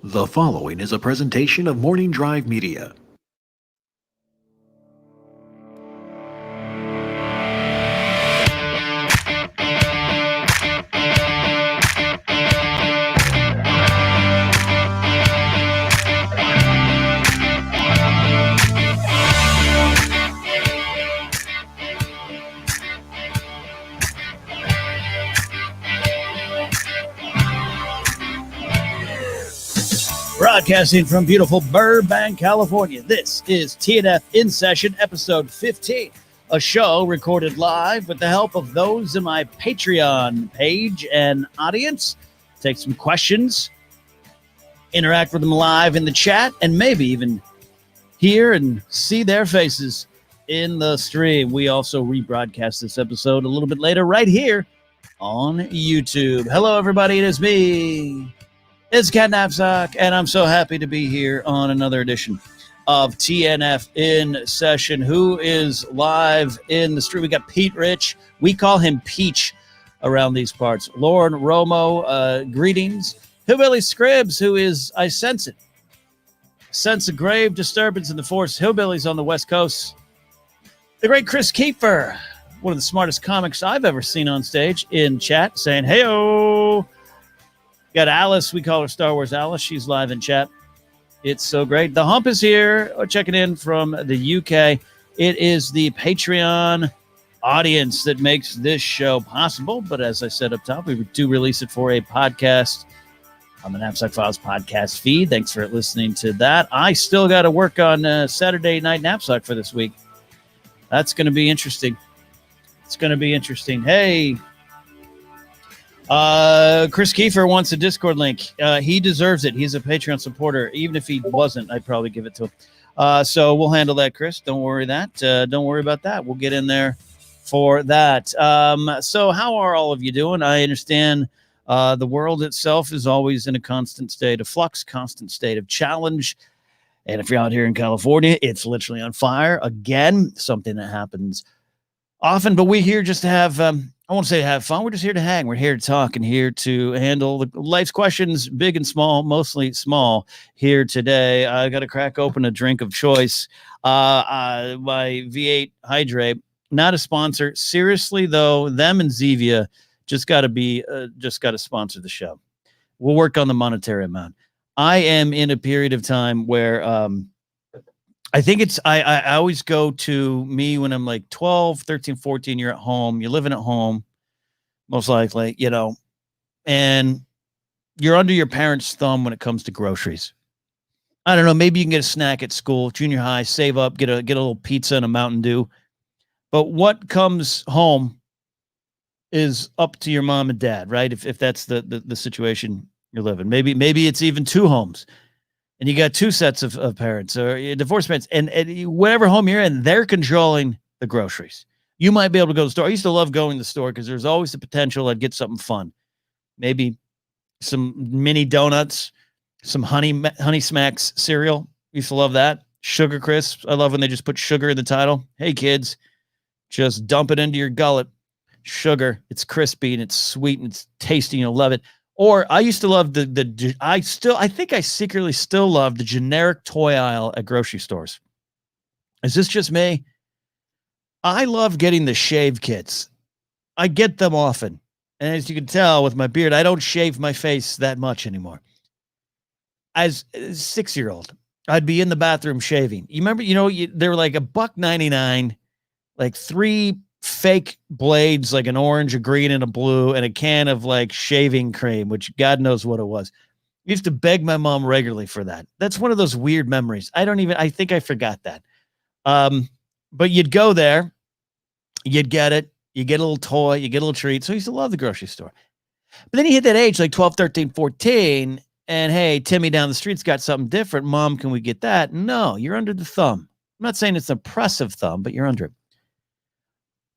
The following is a presentation of Morning Drive Media. Broadcasting from beautiful Burbank, California, this is TNF In Session, episode 15, a show recorded live with the help of those in my Patreon page and audience. Take some questions, interact with them live in the chat, and maybe even hear and see their faces in the stream. We also rebroadcast this episode a little bit later right here on YouTube. Hello, everybody. It is me. It's Cat Napzok, and I'm so happy to be here on another edition of TNF In Session. Who is live in the street? We got Pete Rich. We call him Peach around these parts. Lauren Romo, greetings. Hillbilly Scribs, who is, I sense it, sense a grave disturbance in the force. Hillbillies on the West Coast. The great Chris Kiefer, one of the smartest comics I've ever seen on stage, in chat, saying, hey-o. Got Alice. We call her Star Wars Alice. She's live in chat. It's so great. The Hump is here, checking in from the UK. It is the Patreon audience that makes this show possible. But as I said up top, we do release it for a podcast on the Napzok Files podcast feed. Thanks for listening to that. I still got to work on Saturday Night Napzok for this week. That's going to be interesting. It's going to be interesting. Hey, Chris Kiefer wants a Discord link. He deserves it. He's a Patreon supporter. Even if he wasn't, I'd probably give it to him. So we'll handle that, Chris. Don't worry don't worry about that. We'll get in there for that. So how are all of you doing? I understand the world itself is always in a constant state of flux, constant state of challenge. And if you're out here in California, it's literally on fire again, something that happens often. But we're here just to have I won't say have fun. We're just here to hang. We're here to talk and here to handle life's questions, big and small, mostly small, here today. I got to crack open a drink of choice. My V8 Hydrate, not a sponsor. Seriously, though, them and Zevia just got to sponsor the show. We'll work on the monetary amount. I am in a period of time where I think it's, I always go to me when I'm like 12, 13, 14, you're at home, you're living at home, most likely, and you're under your parents' thumb when it comes to groceries. I don't know, maybe you can get a snack at school, junior high, save up, get a little pizza and a Mountain Dew. But what comes home is up to your mom and dad, right? If that's the situation you're living. Maybe it's even two homes. And you got two sets of parents or divorced parents, and whatever home you're in, they're controlling the groceries. You might be able to go to the store. I used to love going to the store because there's always the potential I'd get something fun. Maybe some mini donuts, some honey smacks cereal. Used to love that. Sugar Crisps. I love when they just put sugar in the title. Hey, kids, just dump it into your gullet. Sugar. It's crispy and it's sweet and it's tasty. You'll love it. Or I used to love I think I secretly still love the generic toy aisle at grocery stores. Is this just me? I love getting the shave kits. I get them often. And as you can tell with my beard, I don't shave my face that much anymore. As a 6-year-old, I'd be in the bathroom shaving. You remember, they were like $1.99, like 3 fake blades, like an orange, a green, and a blue, and a can of like shaving cream, which God knows what it was. I used to beg my mom regularly for that. That's one of those weird memories. I think I forgot that. But you'd go there, you'd get it, you get a little toy, you get a little treat. So I used to love the grocery store. But then you hit that age, like 12, 13, 14, and hey, Timmy down the street's got something different. Mom, can we get that? No, you're under the thumb. I'm not saying it's an oppressive thumb, but you're under it.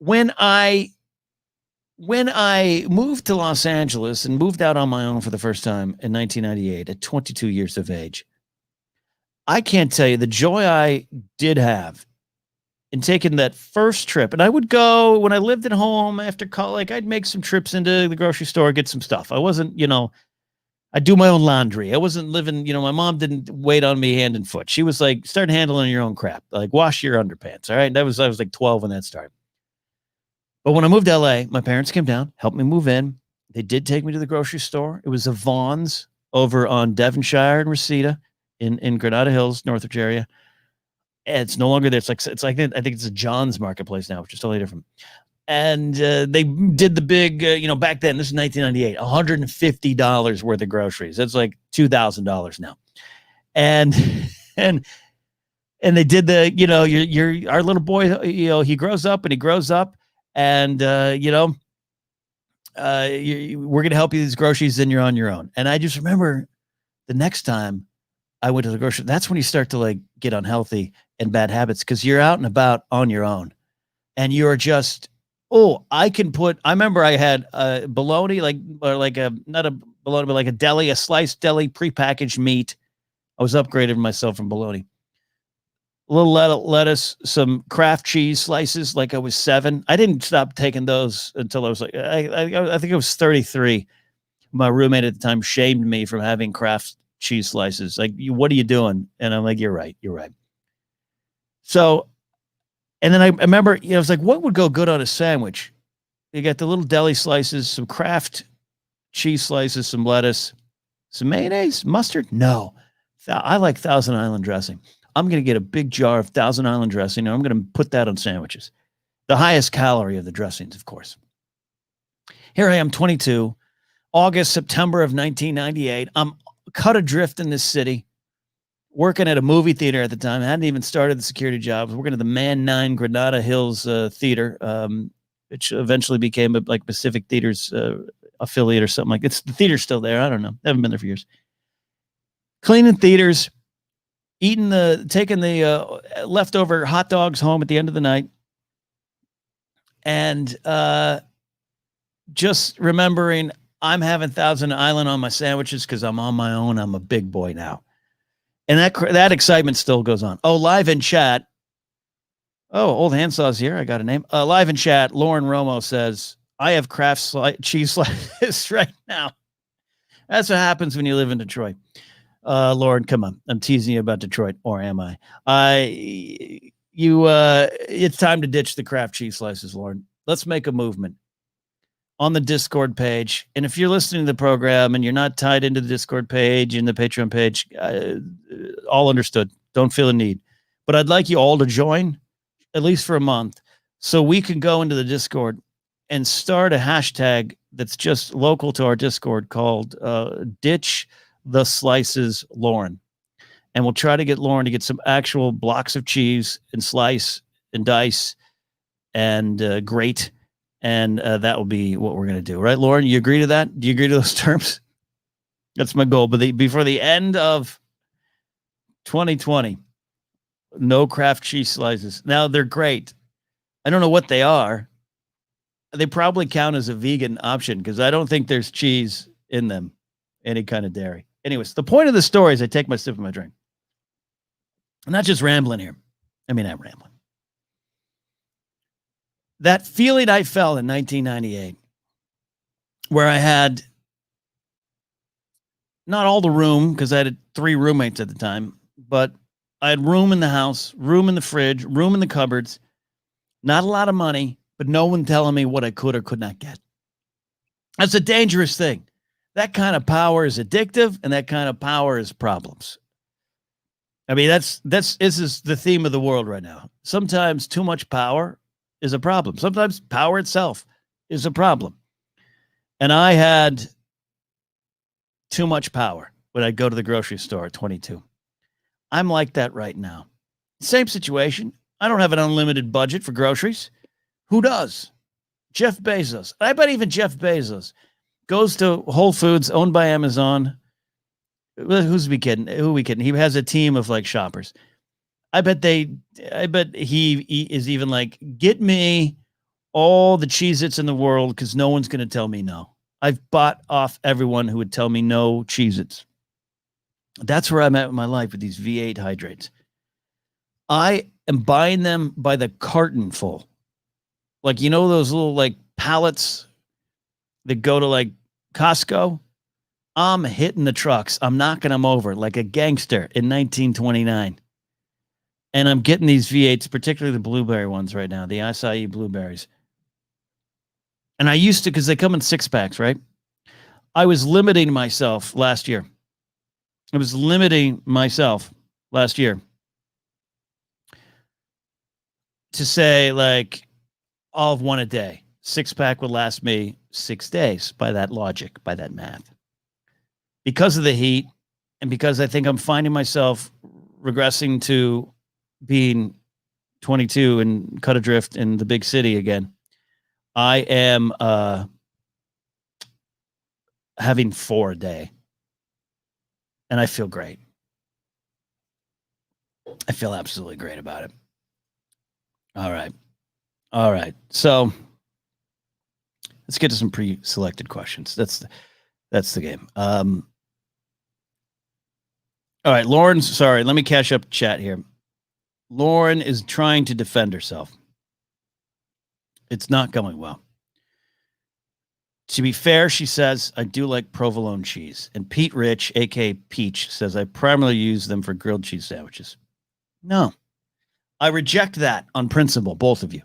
When I moved to Los Angeles and moved out on my own for the first time in 1998 at 22 years of age, I can't tell you the joy I did have in taking that first trip. And I would go when I lived at home after college. I'd make some trips into the grocery store, get some stuff. I wasn't, I do my own laundry. I wasn't living, my mom didn't wait on me hand and foot. She was like, start handling your own crap. Like, wash your underpants. All right. I was like 12 when that started. But when I moved to LA, my parents came down, helped me move in. They did take me to the grocery store. It was a Vaughn's over on Devonshire and Reseda in Granada Hills, Northridge area. And it's no longer there. It's like I think it's a John's Marketplace now, which is totally different. And they did the big, back then, this is 1998, $150 worth of groceries. That's like $2,000 now. And they did the, our little boy, he grows up and we're going to help you with these groceries, then you're on your own. And I just remember the next time I went to the grocery, that's when you start to like get unhealthy and bad habits, because you're out and about on your own and you're just, I remember I had bologna, not a bologna, but like a sliced deli, prepackaged meat. I was upgrading myself from bologna. A little lettuce, some Kraft cheese slices, like I was 7. I didn't stop taking those until I was like, I think I was 33. My roommate at the time shamed me from having Kraft cheese slices. Like, what are you doing? And I'm like, you're right. So, and then I remember, I was like, what would go good on a sandwich? You got the little deli slices, some Kraft cheese slices, some lettuce, some mayonnaise, mustard. No, I like Thousand Island dressing. I'm going to get a big jar of Thousand Island dressing, and I'm going to put that on sandwiches. The highest calorie of the dressings, of course. Here I am, 22, September of 1998. I'm cut adrift in this city, working at a movie theater at the time. I hadn't even started the security job. I was working at the Man 9 Granada Hills Theater, which eventually became like Pacific Theater's affiliate or something like that. The theater's still there. I don't know. I haven't been there for years. Cleaning theaters, taking the leftover hot dogs home at the end of the night. And just remembering I'm having Thousand Island on my sandwiches because I'm on my own. I'm a big boy now. And that excitement still goes on. Oh, live in chat. Oh, old handsaw's here. I got a name. Live in chat, Lauren Romo says, I have Kraft cheese slices right now. That's what happens when you live in Detroit. Lauren, come on. I'm teasing you about Detroit, or am I? It's time to ditch the Kraft cheese slices, Lauren. Let's make a movement on the Discord page. And if you're listening to the program and you're not tied into the Discord page and the Patreon page, all understood. Don't feel a need. But I'd like you all to join, at least for a month, so we can go into the Discord and start a hashtag that's just local to our Discord called Ditch the Slices Lauren. And we'll try to get Lauren to get some actual blocks of cheese and slice and dice and grate. And that will be what we're going to do. Right, Lauren? You agree to that? Do you agree to those terms? That's my goal. But before the end of 2020, no Kraft cheese slices. Now, they're great. I don't know what they are. They probably count as a vegan option because I don't think there's cheese in them, any kind of dairy. Anyways, the point of the story is I take my sip of my drink. I'm not just rambling here. I mean, I'm rambling. That feeling I felt in 1998, where I had not all the room, because I had 3 roommates at the time, but I had room in the house, room in the fridge, room in the cupboards, not a lot of money, but no one telling me what I could or could not get. That's a dangerous thing. That kind of power is addictive, and that kind of power is problems. I mean, this is the theme of the world right now. Sometimes too much power is a problem. Sometimes power itself is a problem. And I had too much power when I go to the grocery store at 22. I'm like that right now. Same situation. I don't have an unlimited budget for groceries. Who does? Jeff Bezos. I bet even Jeff Bezos goes to Whole Foods owned by Amazon. Who are we kidding? He has a team of like shoppers. I bet he is even like, get me all the Cheez-Its in the world because no one's going to tell me no. I've bought off everyone who would tell me no Cheez-Its. That's where I'm at in my life with these V8 hydrates. I am buying them by the carton full. Like, those little like pallets that go to like Costco? I'm hitting the trucks. I'm knocking them over like a gangster in 1929. And I'm getting these V8s, particularly the blueberry ones right now, the acai blueberries. And I used to, because they come in 6-packs, right? I was limiting myself last year. To say, like, all of one a day. 6-pack would last me 6 days by that logic, by that math. Because of the heat, and because I think I'm finding myself regressing to being 22 and cut adrift in the big city again, I am having 4 a day. And I feel great. I feel absolutely great about it. All right. So let's get to some pre-selected questions. That's the game. All right, Lauren's sorry. Let me catch up chat here. Lauren is trying to defend herself. It's not going well. To be fair, she says, I do like provolone cheese. And Pete Rich, a.k.a. Peach, says, I primarily use them for grilled cheese sandwiches. No. I reject that on principle, both of you.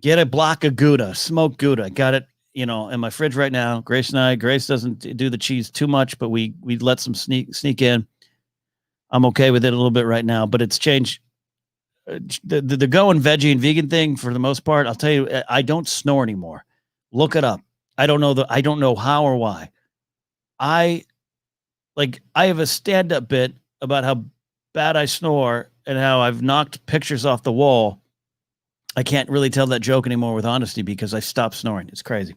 Get a block of Gouda, smoked Gouda. Got it, in my fridge right now. Grace doesn't do the cheese too much, but we let some sneak in. I'm okay with it a little bit right now, but it's changed. The going veggie and vegan thing, for the most part, I'll tell you, I don't snore anymore. Look it up. I don't know how or why. I have a stand-up bit about how bad I snore and how I've knocked pictures off the wall. I can't really tell that joke anymore with honesty because I stopped snoring. It's crazy.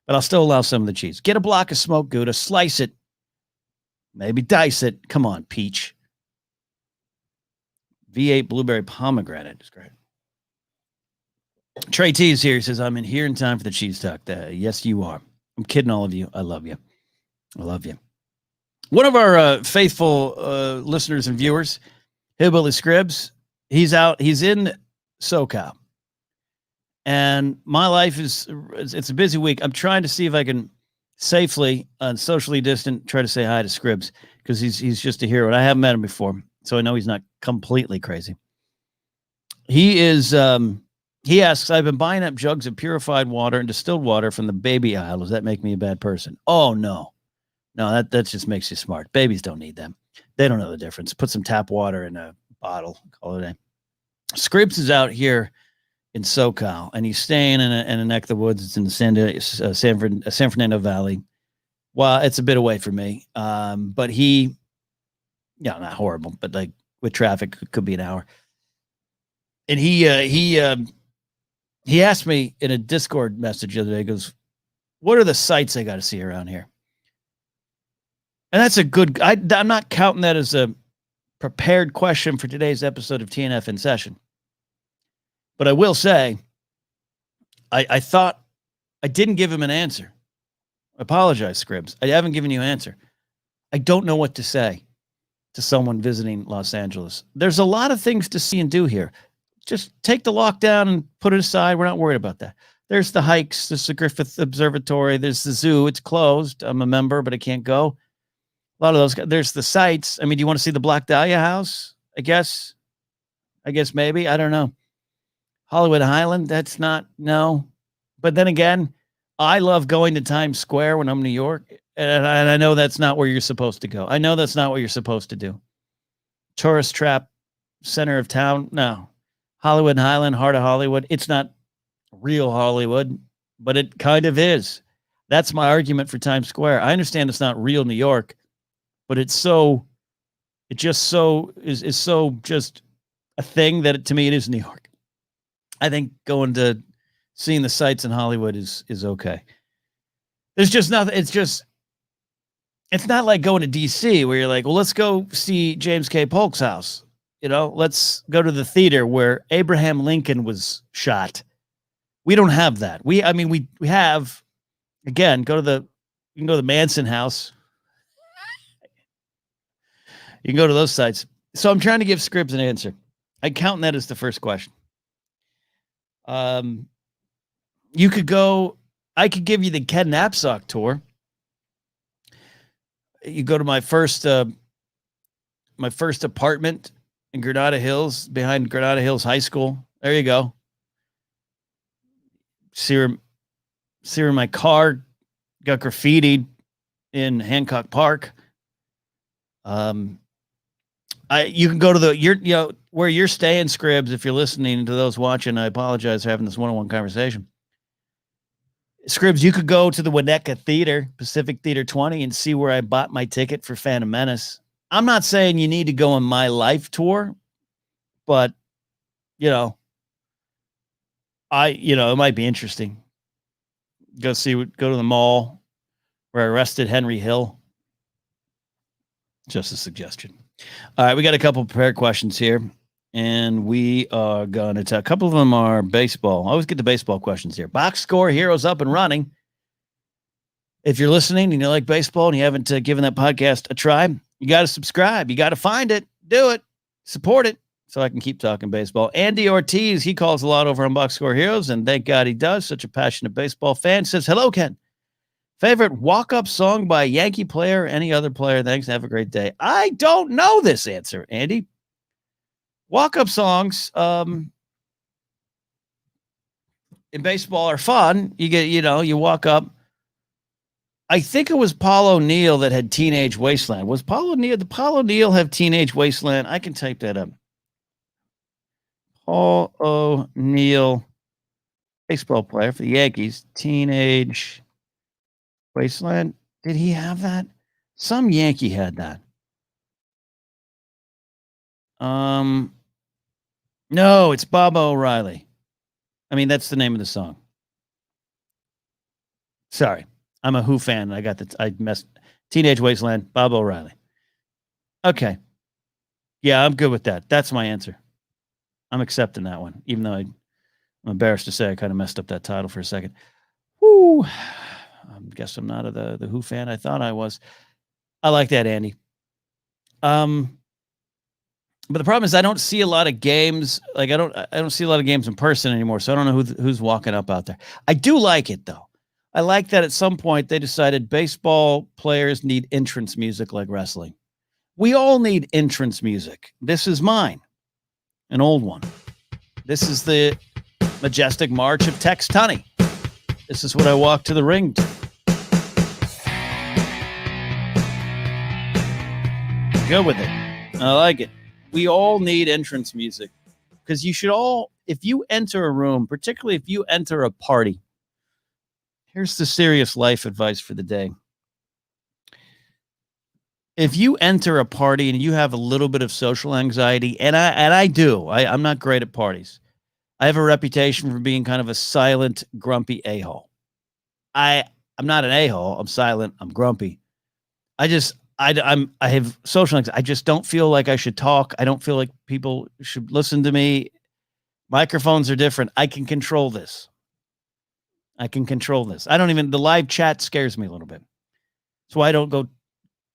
But I'll still allow some of the cheese. Get a block of smoked Gouda, slice it, maybe dice it. Come on, Peach. V8 blueberry pomegranate is great. Trey T is here. He says, I'm in here in time for the cheese talk. Yes, you are. I'm kidding all of you. I love you. One of our faithful listeners and viewers, Hillbilly Scribs, he's in SoCal. And my life it's a busy week. I'm trying to see if I can safely and socially distant try to say hi to Scribs, because he's just a hero. And I haven't met him before, so I know he's not completely crazy. He is... He asks, I've been buying up jugs of purified water and distilled water from the baby aisle. Does that make me a bad person? Oh, no. No, that just makes you smart. Babies don't need them. They don't know the difference. Put some tap water in a bottle. Call it a day. Scribs is out here in SoCal, and he's staying in a neck of the woods. It's in the San Fernando Valley. Well, it's a bit away from me. But not horrible, but like with traffic, it could be an hour. And he asked me in a Discord message the other day, he goes, what are the sights I got to see around here? And that's a good, I'm not counting that as a prepared question for today's episode of TNF in Session. But I will say, I thought I didn't give him an answer. I apologize, Scribs. I haven't given you an answer. I don't know what to say to someone visiting Los Angeles. There's a lot of things to see and do here. Just take the lockdown and put it aside. We're not worried about that. There's the hikes. There's the Griffith Observatory. There's the zoo. It's closed. I'm a member, but I can't go. A lot of those. There's the sites. I mean, do you want to see the Black Dahlia house? I guess maybe. I don't know. Hollywood Highland. That's not, no. But then again, I love going to Times Square when I'm in New York. And I know that's not where you're supposed to go. I know that's not what you're supposed to do. Tourist trap, center of town. No. Hollywood Highland, heart of Hollywood. It's not real Hollywood, but it kind of is. That's my argument for Times Square. I understand it's not real New York, but it's so just a thing that to me it is New York. I think going to seeing the sights in Hollywood is okay. There's just nothing. It's not like going to DC where you're like, well, let's go see James K. Polk's house. Let's go to the theater where Abraham Lincoln was shot. We don't have that. We have, again, you can go to the Manson house. You can go to those sites. So I'm trying to give Scribs an answer. I count that as the first question. You could go, I could give you the Ken Napzok tour. You go to my first apartment in Granada Hills, behind Granada Hills High School. There you go. See her in my car, got graffitied in Hancock Park. You can go to where you're staying, Scribs, if you're listening. To those watching, I apologize for having this one-on-one conversation. Scribs, you could go to the Winnetka Theater, Pacific Theater 20, and see where I bought my ticket for Phantom Menace. I'm not saying you need to go on my life tour, but it might be interesting. Go to the mall where I arrested Henry Hill. Just a suggestion. All right, we got a couple prepared questions here, and we are going to talk. A couple of them are baseball. I always get the baseball questions here. Box Score Heroes up and running. If you're listening and you like baseball and you haven't given that podcast a try, you got to subscribe. You got to find it, do it, support it, so I can keep talking baseball. Andy Ortiz, he calls a lot over on Box Score Heroes, and thank God he does. Such a passionate baseball fan. Says, hello, Ken. Favorite walk-up song by Yankee player, any other player? Thanks. Have a great day. I don't know this answer, Andy. Walk-up songs in baseball are fun. You walk up. I think it was Paul O'Neill that had Teenage Wasteland. Did Paul O'Neill have Teenage Wasteland? I can type that up. Paul O'Neill, baseball player for the Yankees, Teenage Wasteland. Did he have that? Some Yankee had that. No, it's Bob O'Reilly. I mean, that's the name of the song. Sorry. I'm a Who fan. I messed. Teenage Wasteland, Bob O'Reilly. Okay. Yeah, I'm good with that. That's my answer. I'm accepting that one, even though I'm embarrassed to say I kind of messed up that title for a second. Woo. I guess I'm not the Who fan I thought I was. I like that, Andy. But the problem is I don't see a lot of games. Like I don't see a lot of games in person anymore, so I don't know who's walking up out there. I do like it though. I like that at some point they decided baseball players need entrance music like wrestling. We all need entrance music. This is mine, an old one. This is the Majestic March of Tex Tunney. This is what I walk to the ring to. Good with it. I like it. We all need entrance music because if you enter a room, particularly if you enter a party, here's the serious life advice for the day. If you enter a party and you have a little bit of social anxiety, and I do, I'm not great at parties. I have a reputation for being kind of a silent, grumpy a-hole. I'm not an a-hole. I'm silent. I'm grumpy. I have social anxiety. I just don't feel like I should talk. I don't feel like people should listen to me. Microphones are different. I can control this. The live chat scares me a little bit. So I don't go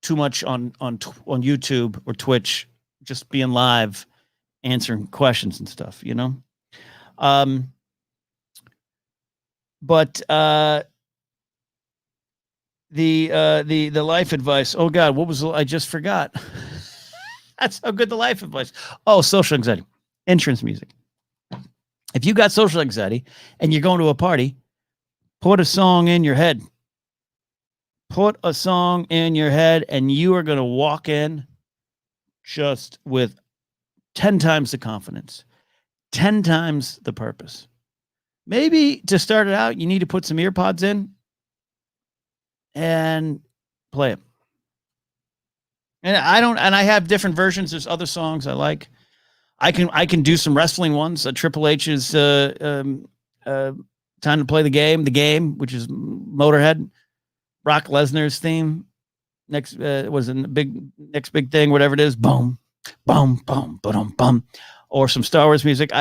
too much on YouTube or Twitch, just being live, answering questions and stuff, But the life advice. Oh God, I just forgot. That's how good the life advice. Oh, social anxiety, entrance music. If you got social anxiety and you're going to a party, put a song in your head. And you are going to walk in just with 10 times the confidence, 10 times the purpose. Maybe to start it out, you need to put some ear pods in and play it. And I have different versions. There's other songs I like. I can do some wrestling ones. Triple H's Time to Play the Game, which is Motorhead. Brock Lesnar's theme. Next next big thing, whatever it is. Boom, boom, boom, boom, boom. Or some Star Wars music.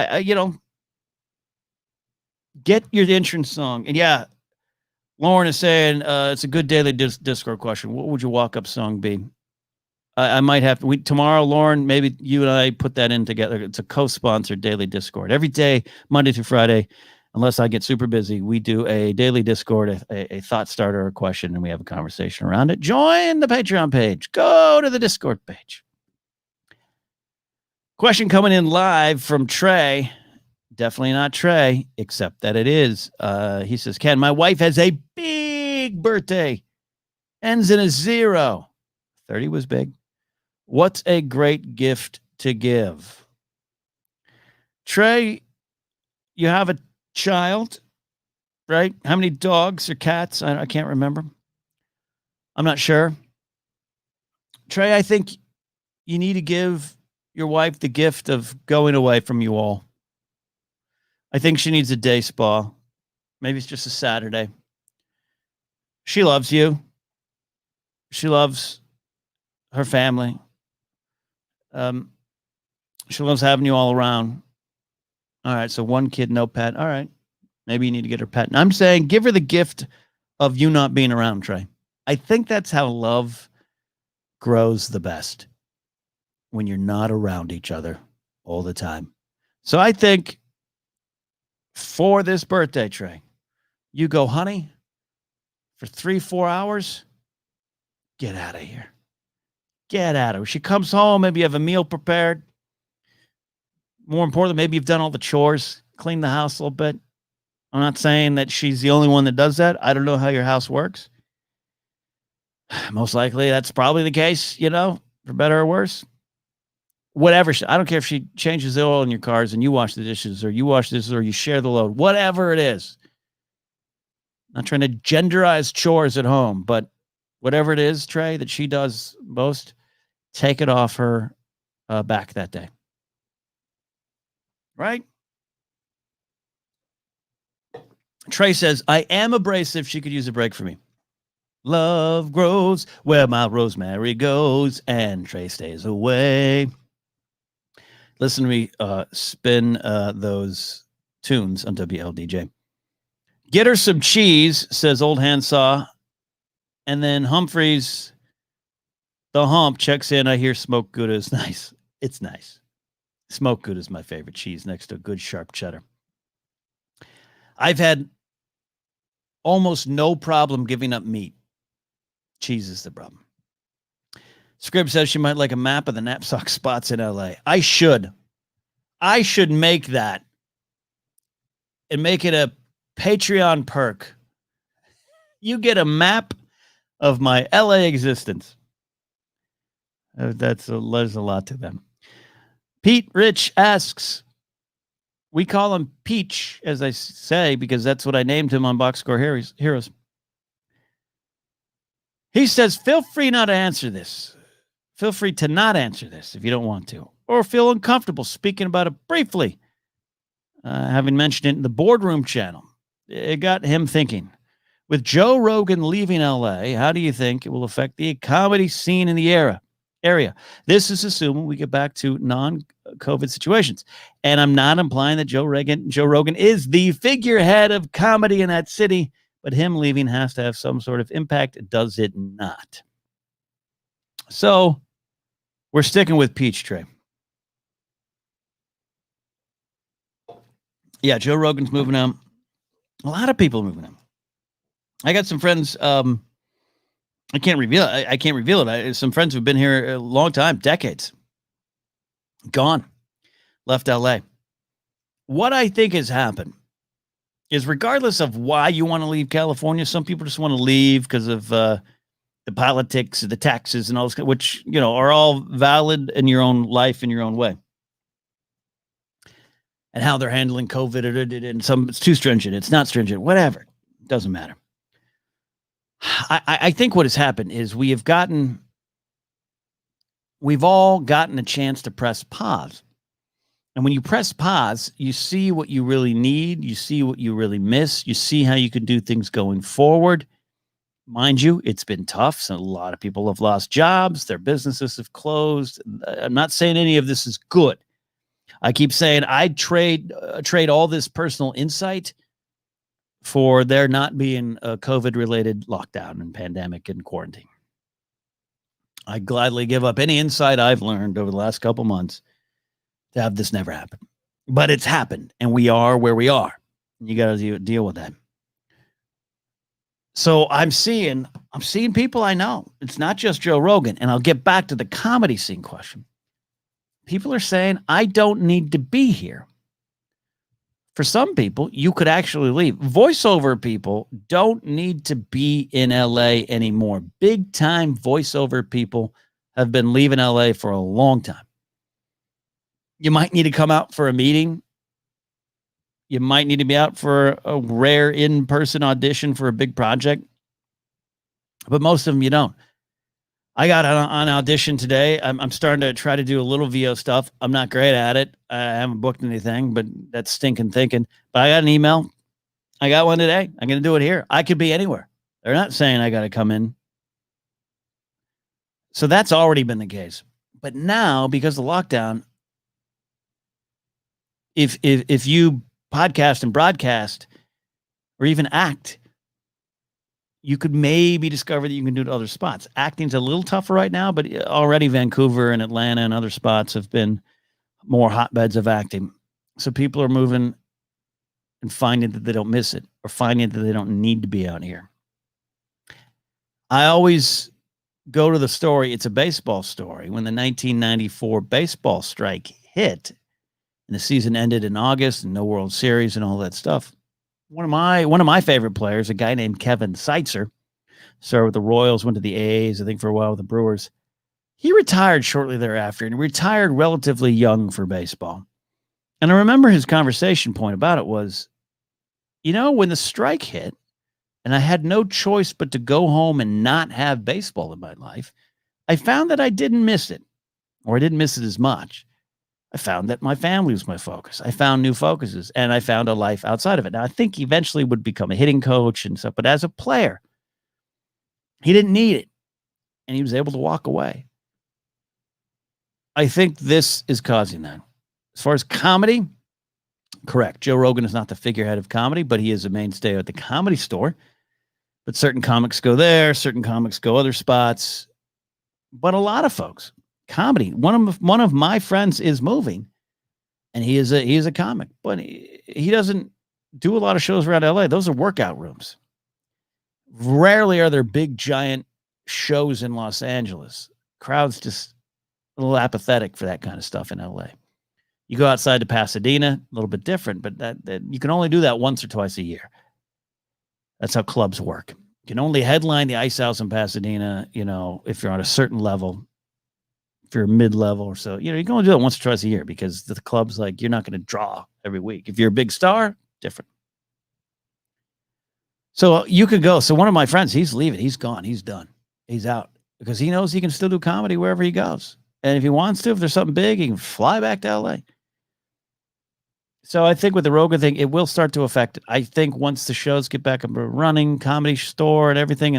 Get your entrance song. And yeah, Lauren is saying it's a good daily Discord question. What would your walk-up song be? I might have to. Tomorrow, Lauren, maybe you and I put that in together. It's a co-sponsored daily Discord. Every day, Monday through Friday, unless I get super busy, we do a daily Discord, a thought starter, a question, and we have a conversation around it. Join the Patreon page. Go to the Discord page. Question coming in live from Trey. Definitely not Trey, except that it is. He says, Ken, my wife has a big birthday. Ends in a 0. 30 was big. What's a great gift to give? Trey, you have a child, right? How many dogs or cats? I can't remember. I'm not sure. Trey, I think you need to give your wife the gift of going away from you all. I think she needs a day spa. Maybe it's just a Saturday. She loves you. She loves her family. She loves having you all around. All right, so one kid, no pet. All right, maybe you need to get her pet. And I'm saying give her the gift of you not being around, Trey. I think that's how love grows the best, when you're not around each other all the time. So I think for this birthday, Trey, you go, honey, for 3-4 hours, get out of here. Get out of here. She comes home, maybe you have a meal prepared. More importantly, maybe you've done all the chores, cleaned the house a little bit. I'm not saying that she's the only one that does that. I don't know how your house works. Most likely that's probably the case, for better or worse. Whatever. I don't care if she changes the oil in your cars and you wash the dishes, or you wash this, or you share the load, whatever it is. Not trying to genderize chores at home, but whatever it is, Trey, that she does most, take it off her back that day. Right? Trey says, I am abrasive. She could use a break for me. Love grows where my rosemary goes, and Trey stays away. Listen to me spin those tunes on WLDJ. Get her some cheese, says Old Handsaw. And then Humphreys, the hump, checks in. I hear smoked Gouda is nice. It's nice. Smoked Gouda is my favorite cheese next to a good sharp cheddar. I've had almost no problem giving up meat. Cheese is the problem. Scrib says she might like a map of the Napzok spots in LA. I should make that and make it a Patreon perk. You get a map of my LA existence. There's a lot to them. Pete Rich asks, we call him Peach, as I say, because that's what I named him on Box Score Heroes. He says, feel free not to answer this. Feel free to not answer this if you don't want to, or feel uncomfortable speaking about it briefly. Having mentioned it in the Boardroom channel, it got him thinking. With Joe Rogan leaving LA, how do you think it will affect the comedy scene in the area? This is assuming we get back to non-COVID situations. And I'm not implying that Joe Rogan is the figurehead of comedy in that city, but him leaving has to have some sort of impact, does it not? So we're sticking with Peach Trey. Yeah, Joe Rogan's moving out. A lot of people moving out. I got some friends. I can't reveal it. I can't reveal it. Some friends who've been here a long time, decades. Gone. Left LA. What I think has happened is, regardless of why you want to leave California, some people just want to leave because of the politics, the taxes, and all this, which, are all valid in your own life, in your own way. And how they're handling COVID, and some it's too stringent, it's not stringent, whatever. It doesn't matter. I think what has happened is we've all gotten a chance to press pause. And when you press pause, you see what you really need. You see what you really miss. You see how you can do things going forward. Mind you, it's been tough. So a lot of people have lost jobs. Their businesses have closed. I'm not saying any of this is good. I keep saying I'd trade all this personal insight for there not being a COVID-related lockdown and pandemic and quarantine. I'd gladly give up any insight I've learned over the last couple months to have this never happen. But it's happened, and we are where we are. You got to deal with that. So I'm seeing people I know. It's not just Joe Rogan. And I'll get back to the comedy scene question. People are saying, I don't need to be here. For some people, you could actually leave. Voiceover people don't need to be in LA anymore. Big time voiceover people have been leaving LA for a long time. You might need to come out for a meeting. You might need to be out for a rare in-person audition for a big project. But most of them, you don't. I got on audition today. I'm starting to try to do a little VO stuff. I'm not great at it. I haven't booked anything, but that's stinking thinking. But I got an email. I got one today. I'm going to do it here. I could be anywhere. They're not saying I got to come in. So that's already been the case. But now, because of the lockdown, if you podcast and broadcast or even act, you could maybe discover that you can do it at other spots. Acting's a little tougher right now, but already Vancouver and Atlanta and other spots have been more hotbeds of acting. So people are moving and finding that they don't miss it or finding that they don't need to be out here. I always go to the story. It's a baseball story. When the 1994 baseball strike hit and the season ended in August and no World Series and all that stuff, one of my favorite players, a guy named Kevin Seitzer, started with the Royals, went to the A's, I think for a while with the Brewers. He retired shortly thereafter and retired relatively young for baseball. And I remember his conversation point about it was, when the strike hit and I had no choice but to go home and not have baseball in my life, I found that I didn't miss it, or I didn't miss it as much. I found that my family was my focus. I found new focuses, and I found a life outside of it. Now, I think he eventually would become a hitting coach and stuff, but as a player, he didn't need it, and he was able to walk away. I think this is causing that. As far as comedy, correct. Joe Rogan is not the figurehead of comedy, but he is a mainstay at the Comedy Store. But certain comics go there, certain comics go other spots. But a lot of folks, comedy. One of my friends is moving, and he is a comic, but he doesn't do a lot of shows around LA. Those are workout rooms. Rarely are there big giant shows in Los Angeles. Crowds just a little apathetic for that kind of stuff in LA. You go outside to Pasadena, a little bit different, but that you can only do that once or twice a year. That's how clubs work. You can only headline the Ice House in Pasadena, if you're on a certain level. If you're mid-level or so, you can only do that once or twice a year because the club's like, you're not going to draw every week. If you're a big star, different. So you could go. So one of my friends, he's leaving. He's gone. He's done. He's out because he knows he can still do comedy wherever he goes. And if he wants to, if there's something big, he can fly back to LA. So I think with the Rogan thing, it will start to affect it. I think once the shows get back up and running, Comedy Store and everything,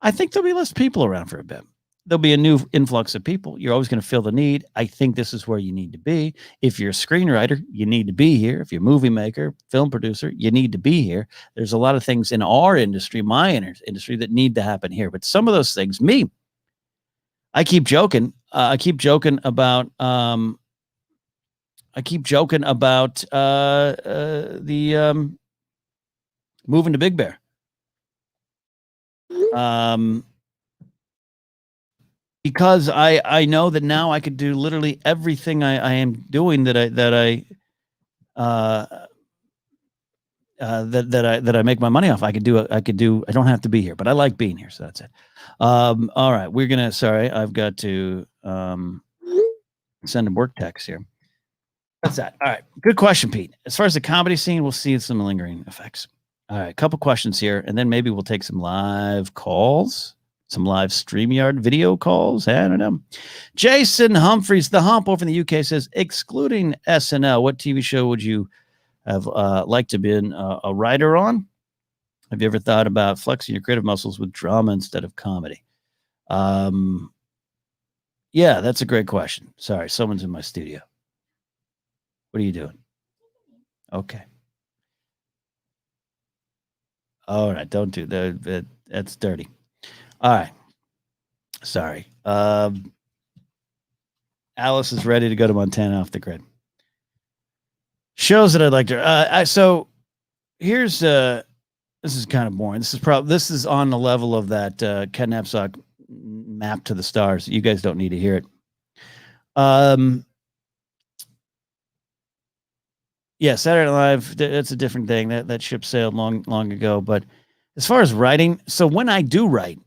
I think there'll be less people around for a bit. There'll be a new influx of people. You're always going to feel the need. I think this is where you need to be. If you're a screenwriter, you need to be here. If you're a movie maker, film producer, you need to be here. There's a lot of things in our industry, my industry, that need to happen here. But some of those things, I keep joking. I keep joking about the moving to Big Bear. Because I know that now I could do literally everything I am doing that I make my money off. I don't have to be here, but I like being here. So that's it. All right. I've got to send a work text here. That's that. All right. Good question, Pete. As far as the comedy scene, we'll see some lingering effects. All right. A couple questions here, and then maybe we'll take some live calls. Some live StreamYard video calls. I don't know. Jason Humphreys, the Hump over in the UK, says, excluding SNL, what TV show would you have liked to be a writer on? Have you ever thought about flexing your creative muscles with drama instead of comedy? Yeah, that's a great question. Sorry, someone's in my studio. What are you doing? Okay. All right, don't do that. That's dirty. All right. Sorry. Alice is ready to go to Montana off the grid. Shows that I'd like to. So Here's this is kind of boring. This is on the level of that Ken Napzok map to the stars. You guys don't need to hear it. Yeah, Saturday Night Live, that's a different thing. That ship sailed long ago. But as far as writing, so when I do write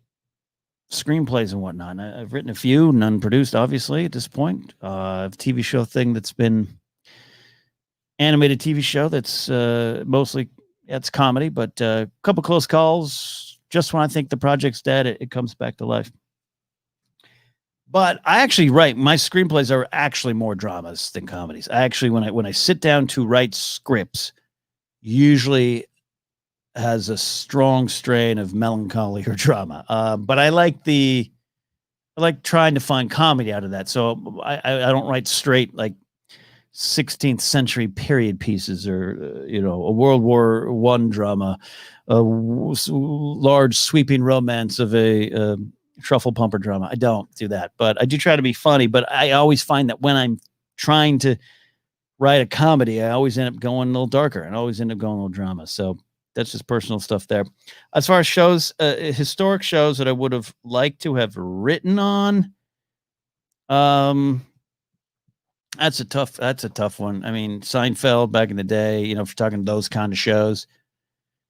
screenplays and whatnot, I've written a few, none produced, obviously, at this point. A TV show thing that's been animated TV show that's mostly it's comedy, but a couple close calls. Just when I think the project's dead, it comes back to life. But I actually write my screenplays are actually more dramas than comedies. I actually when I sit down to write scripts, usually has a strong strain of melancholy or drama. But I like trying to find comedy out of that. So I don't write straight like 16th century period pieces or a World War I drama, a large sweeping romance of a truffle pumper drama. I don't do that, but I do try to be funny. But I always find that when I'm trying to write a comedy, I always end up going a little darker and always end up going a little drama. So that's just personal stuff there. As far as shows, historic shows that I would have liked to have written on, that's a tough one. I mean, Seinfeld back in the day, if you're talking those kind of shows.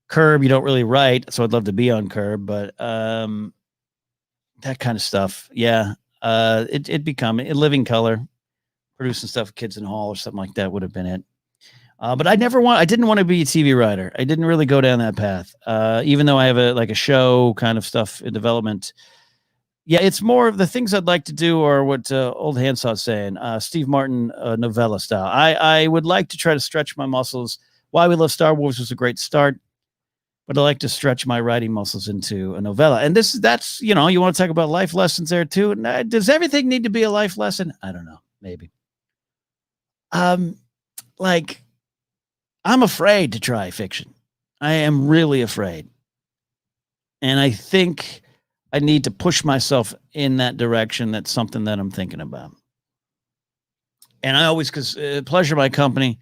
Curb, you don't really write, so I'd love to be on Curb, but that kind of stuff, yeah. It'd become a Living Color, producing stuff with Kids in the Hall or something like that would have been it. But I didn't want to be a TV writer. I didn't really go down that path. Even though I have a show kind of stuff in development. Yeah, it's more of the things I'd like to do are what old Hansaw's saying, Steve Martin novella style. I would like to try to stretch my muscles. Why We Love Star Wars was a great start, but I like to stretch my writing muscles into a novella. And that's you want to talk about life lessons there too. Does everything need to be a life lesson? I don't know, maybe. Like, I'm afraid to try fiction. I am really afraid. And I think I need to push myself in that direction. That's something that I'm thinking about. And I always, because Pleasure My Company,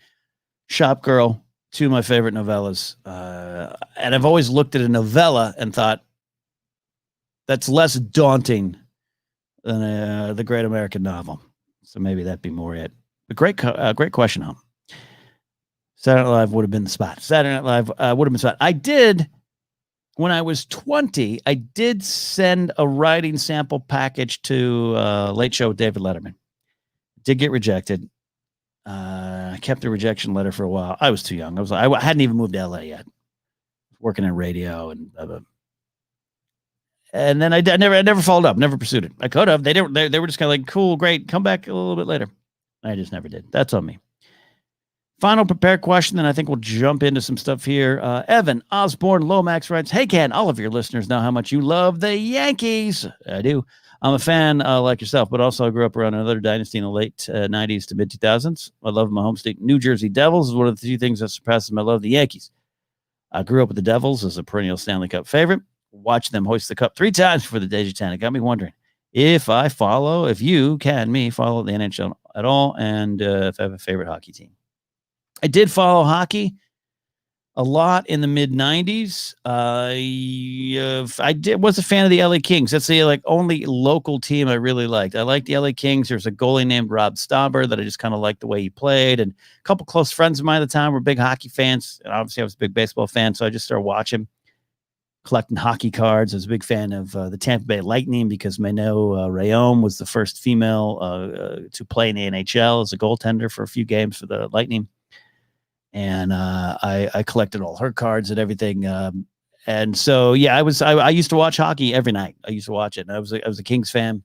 Shop Girl, two of my favorite novellas. And I've always looked at a novella and thought, that's less daunting than the great American novel. So maybe that'd be more it. But great question, huh? Saturday Night Live would have been the spot. Saturday Night Live would have been the spot. I did, when I was 20, I did send a writing sample package to Late Show with David Letterman. Did get rejected. I kept the rejection letter for a while. I was too young. I hadn't even moved to LA yet. Working in radio and and then I never followed up, never pursued it. I could have. They were just kind of like, cool, great, come back a little bit later. I just never did. That's on me. Final prepared question, then I think we'll jump into some stuff here. Evan Osborne Lomax writes, hey, Ken, all of your listeners know how much you love the Yankees. I do. I'm a fan like yourself, but also I grew up around another dynasty in the late 90s to mid-2000s. I love my home state, New Jersey Devils, is one of the few things that surpasses my love, the Yankees. I grew up with the Devils as a perennial Stanley Cup favorite. Watched them hoist the cup 3 times before the day It got me wondering if you can follow the NHL at all, and if I have a favorite hockey team. I did follow hockey a lot in the mid 90s. Was a fan of the LA Kings. That's the only local team I really liked. I liked the LA Kings. There's a goalie named Rob Stauber that I just kind of liked the way he played. And a couple close friends of mine at the time were big hockey fans. And obviously I was a big baseball fan. So I just started watching, collecting hockey cards. I was a big fan of the Tampa Bay Lightning because Maino Rayom was the first female to play in the NHL as a goaltender for a few games for the Lightning. And I collected all her cards and everything. And so, yeah, I used to watch hockey every night. I used to watch it. And I was a Kings fan.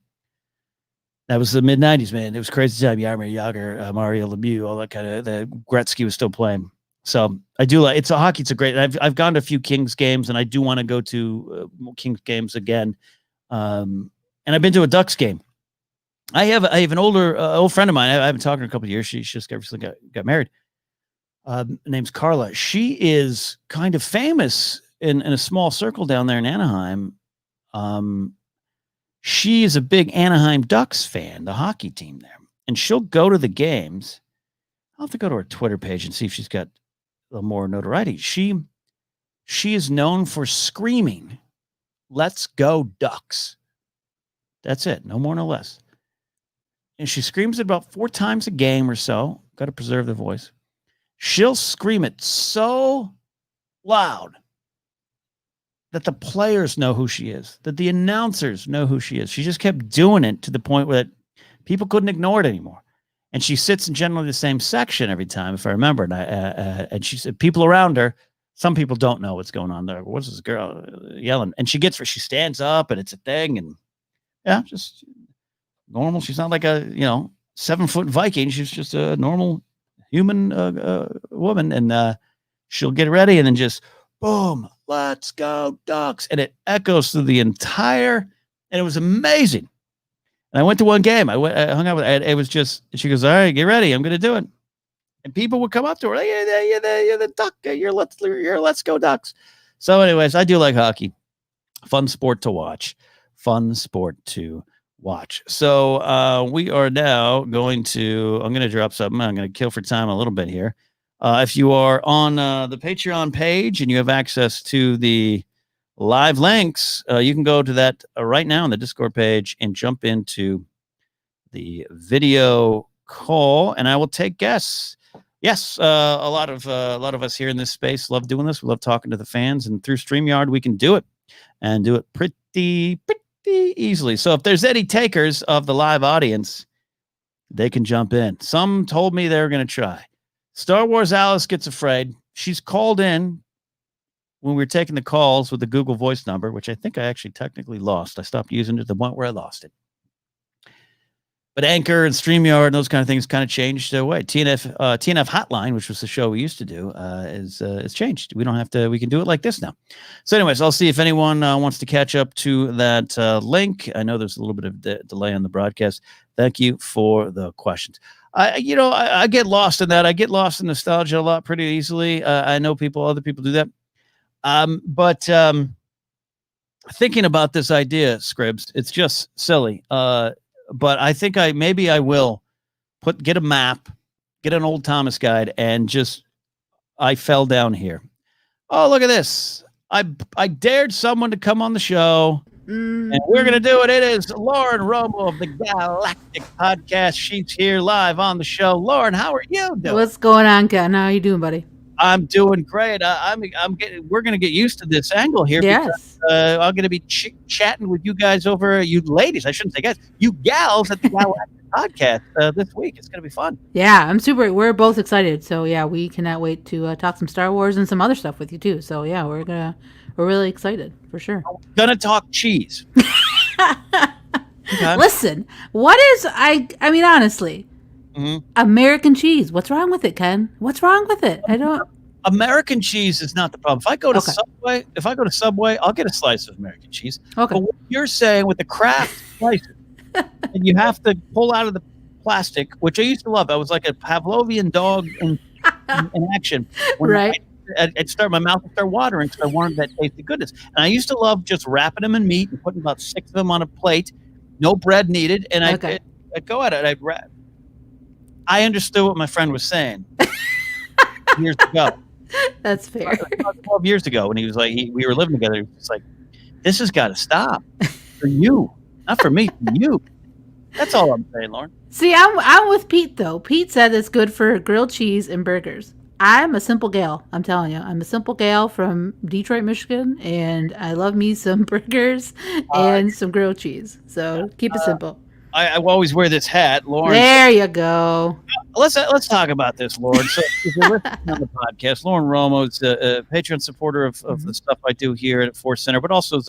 That was the mid 90s, man. It was crazy time. Jaromir Jagr, Mario Lemieux, all that kind of, the Gretzky was still playing. So I do like, it's a great, I've gone to a few Kings games and I do want to go to Kings games again. And I've been to a Ducks game. I have an old friend of mine. I haven't talked to her in a couple of years. She just recently got married. Name's Carla. She is kind of famous in a small circle down there in Anaheim. She is a big Anaheim Ducks fan, the hockey team there, and she'll go to the games. I'll have to go to her Twitter page and see if she's got more notoriety. She is known for screaming, "Let's go Ducks." That's it. No more, no less. And she screams it about 4 times a game or so. Got to preserve the voice. She'll scream it so loud that the players know who she is, that the announcers know who she is. She just kept doing it to the point where people couldn't ignore it anymore. And she sits in generally the same section every time, if I remember. And she said, people around her, some people don't know what's going on there. What's this girl yelling? And she stands up, and it's a thing. And yeah, just normal. She's not like a 7-foot Viking. She's just a normal human woman, and she'll get ready, and then just boom, let's go Ducks, and it echoes through the entire. And it was amazing. And I went to one game. I hung out with her. It was just. She goes, "All right, get ready. I'm going to do it." And people would come up to her, "You're the Duck. You're let's go Ducks." So, anyways, I do like hockey. Fun sport to watch. So we are now going to. I'm going to drop something. I'm going to kill for time a little bit here. If you are on the Patreon page and you have access to the live links, you can go to that right now on the Discord page and jump into the video call, and I will take guests. Yes, a lot of us here in this space love doing this. We love talking to the fans, and through StreamYard we can do it and do it pretty easily. So if there's any takers of the live audience, they can jump in. Some told me they were going to try. Star Wars Alice gets afraid. She's called in when we were taking the calls with the Google Voice number, which I think I actually technically lost. I stopped using it at the point where I lost it. But Anchor and StreamYard and those kind of things kind of changed their way. TNF Hotline, which was the show we used to do, is changed. We don't have to. We can do it like this now. So, anyways, I'll see if anyone wants to catch up to that link. I know there's a little bit of delay on the broadcast. Thank you for the questions. I get lost in that. I get lost in nostalgia a lot pretty easily. I know other people do that. But thinking about this idea, Scribs, it's just silly. But I think I will get a map, get an old Thomas guide, and I fell down here. Oh, look at this. I dared someone to come on the show, and we're going to do it. It is Lauren Romo of the Galactic Podcast. She's here live on the show. Lauren, how are you doing? What's going on, Ken? How are you doing, buddy? I'm doing great. We're going to get used to this angle here. Yes. Because, I'm going to be chatting with you guys you ladies. I shouldn't say guys. You gals at the Galactic Podcast this week. It's going to be fun. Yeah, we're both excited. So yeah, we cannot wait to talk some Star Wars and some other stuff with you too. So yeah, we're really excited for sure. We're going to talk cheese. Okay. Listen, I mean, honestly, American cheese. What's wrong with it, Ken? What's wrong with it? I don't. American cheese is not the problem. If I go to Subway, I'll get a slice of American cheese. Okay. But what you're saying with the Kraft slices, and you have to pull out of the plastic, which I used to love. I was like a Pavlovian dog in action. Right. My mouth would start watering because I wanted that tasty goodness. And I used to love just wrapping them in meat and putting about 6 of them on a plate, no bread needed, and I'd go at it. I understood what my friend was saying years ago. That's fair. 12 years ago when he was like, we were living together. He was like, this has got to stop for you, not for me, for you. That's all I'm saying, Lauren. See, I'm with Pete though. Pete said it's good for grilled cheese and burgers. I'm a simple gal. I'm telling you, I'm a simple gal from Detroit, Michigan, and I love me some burgers and some grilled cheese. So keep it simple. I always wear this hat, Lauren. There you go. Let's talk about this, Lauren. So if you're listening on the podcast, Lauren Romo is a Patreon supporter of the stuff I do here at ForceCenter, but also